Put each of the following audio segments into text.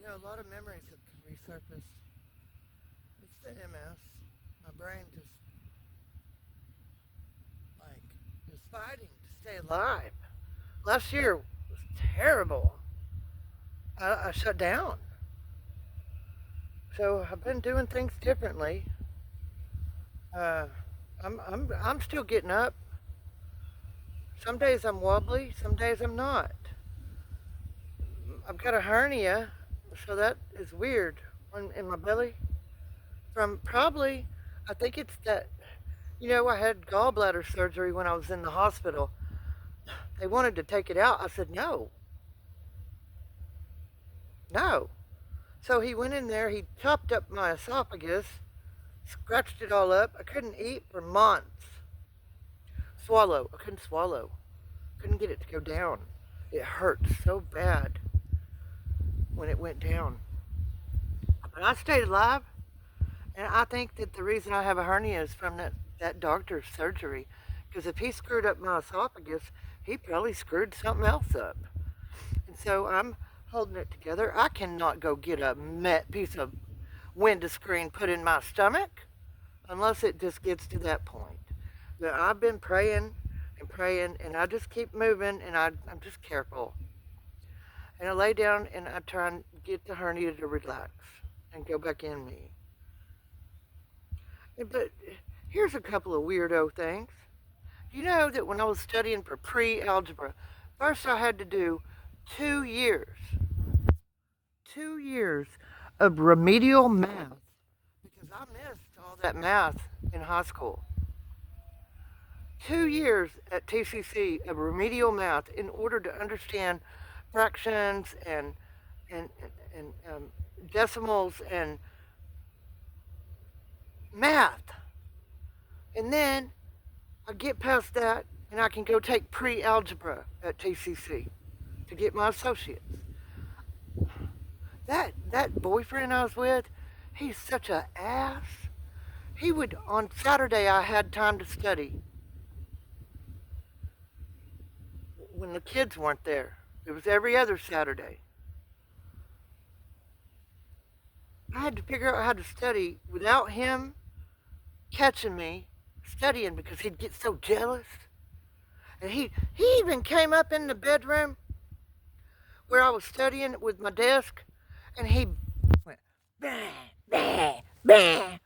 A lot of memories have resurfaced. It's the MS. My brain just like is fighting to stay alive. Last year was terrible. I shut down. So I've been doing things differently. Uh, I'm still getting up. Some days I'm wobbly. Some days I'm not. I've got a hernia, so that is weird in my belly. From probably, I think it's that. I had gallbladder surgery when I was in the hospital. They wanted to take it out. I said no, no. So he went in there. He chopped up my esophagus, scratched it all up. I couldn't eat for months. Swallow. I couldn't swallow. Couldn't get it to go down. It hurt so bad when it went down. But I stayed alive, and I think that the reason I have a hernia is from that doctor's surgery. Because if he screwed up my esophagus, he probably screwed something else up. And so I'm holding it together. I cannot go get a piece of window screen put in my stomach unless it just gets to that point. But I've been praying and praying, and I just keep moving, and I'm just careful. And I lay down and I try and get the hernia to relax and go back in me. But here's a couple of weirdo things. You know that when I was studying for pre-algebra, first I had to do 2 years, 2 years of remedial math because I missed all that math in high school. 2 years at TCC of remedial math in order to understand fractions and decimals and math. And then I get past that and I can go take pre-algebra at TCC to get my associates. That boyfriend I was with, he's such an ass. He would on Saturday I had time to study when the kids weren't there. It was every other Saturday. I had to figure out how to study without him catching me studying because he'd get so jealous. And he even came up in the bedroom where I was studying with my desk, and he went, bah, bah, bah.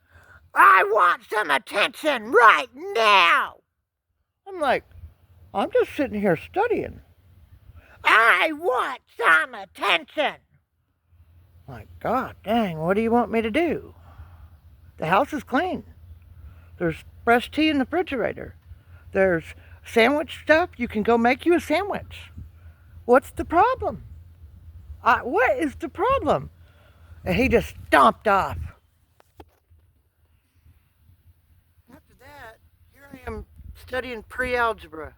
I want some attention right now. I'm like, I'm just sitting here studying. I want some attention. Like, God dang, what do you want me to do? The house is clean. There's fresh tea in the refrigerator. There's sandwich stuff. You can go make you a sandwich. What's the problem? What is the problem? And he just stomped off. After that, here I am studying pre-algebra.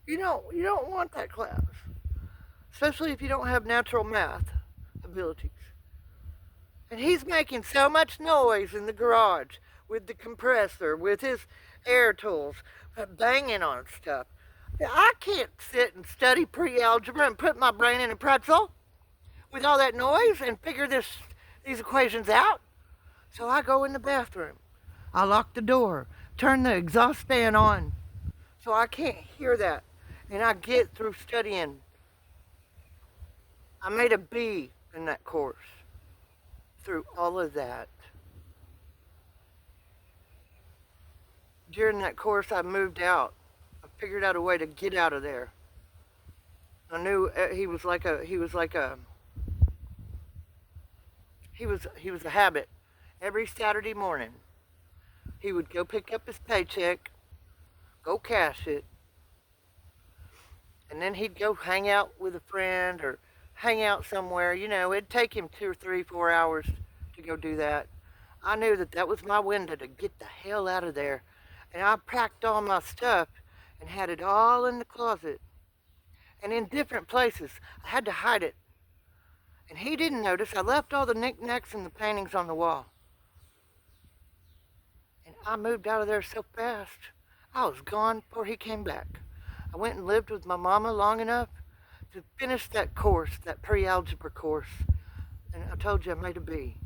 You don't want that class, especially if you don't have natural math abilities. And he's making so much noise in the garage with the compressor, with his air tools, banging on stuff. I can't sit and study pre-algebra and put my brain in a pretzel with all that noise and figure these equations out. So I go in the bathroom. I lock the door, turn the exhaust fan on so I can't hear that. And I get through studying. I made a B in that course through all of that. During that course, I moved out. I figured out a way to get out of there. I knew he was a habit. Every Saturday morning, he would go pick up his paycheck, go cash it, and then he'd go hang out with a friend or hang out somewhere. It'd take him 2 or 3, 4 hours to go do that. I knew that was my window to get the hell out of there. And I packed all my stuff and had it all in the closet and in different places. I had to hide it. And he didn't notice. I left all the knickknacks and the paintings on the wall. And I moved out of there so fast. I was gone before he came back. I went and lived with my mama long enough to finish that course, that pre-algebra course. And I told you I made a B.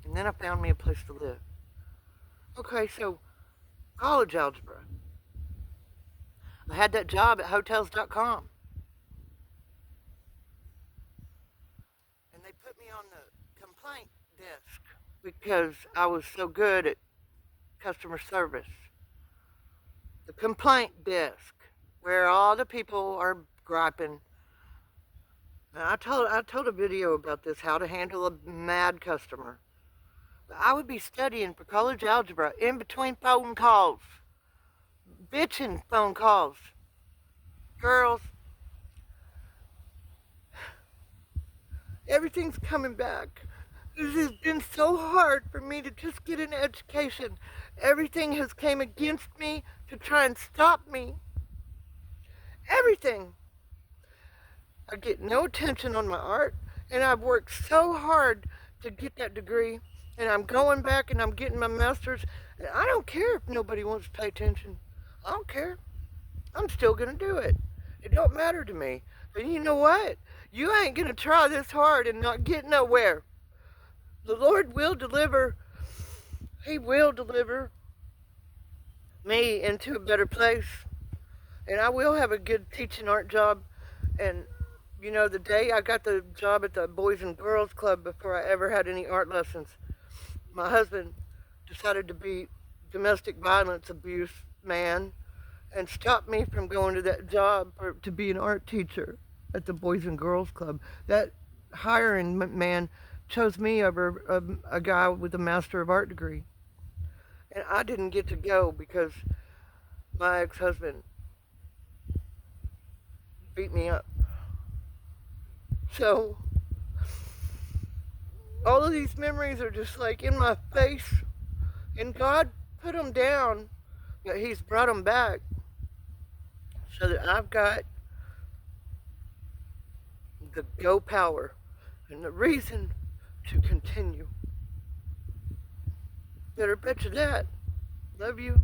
And then I found me a place to live. Okay, so college algebra. I had that job at Hotels.com. And they put me on the complaint desk because I was so good at customer service. The complaint desk, where all the people are griping. And I told a video about this, how to handle a mad customer. But I would be studying for college algebra in between phone calls. Bitching phone calls. Girls, everything's coming back. This has been so hard for me to just get an education. Everything has came against me to try and stop me. Everything. I get no attention on my art, and I've worked so hard to get that degree, and I'm going back and I'm getting my master's, and I don't care if nobody wants to pay attention. I don't care. I'm still gonna do it. It don't matter to me. But you know what? You ain't gonna try this hard and not get nowhere. The Lord will deliver. He will deliver me into a better place. And I will have a good teaching art job. And you know, the day I got the job at the Boys and Girls Club, before I ever had any art lessons, my husband decided to be domestic violence abuse man and stopped me from going to that job to be an art teacher at the Boys and Girls Club. That hiring man chose me over a guy with a Master of Art degree. And I didn't get to go because my ex-husband beat me up. So, all of these memories are just like in my face. And God put them down, but He's brought them back so that I've got the go power and the reason to continue. Better bet you that. Love you.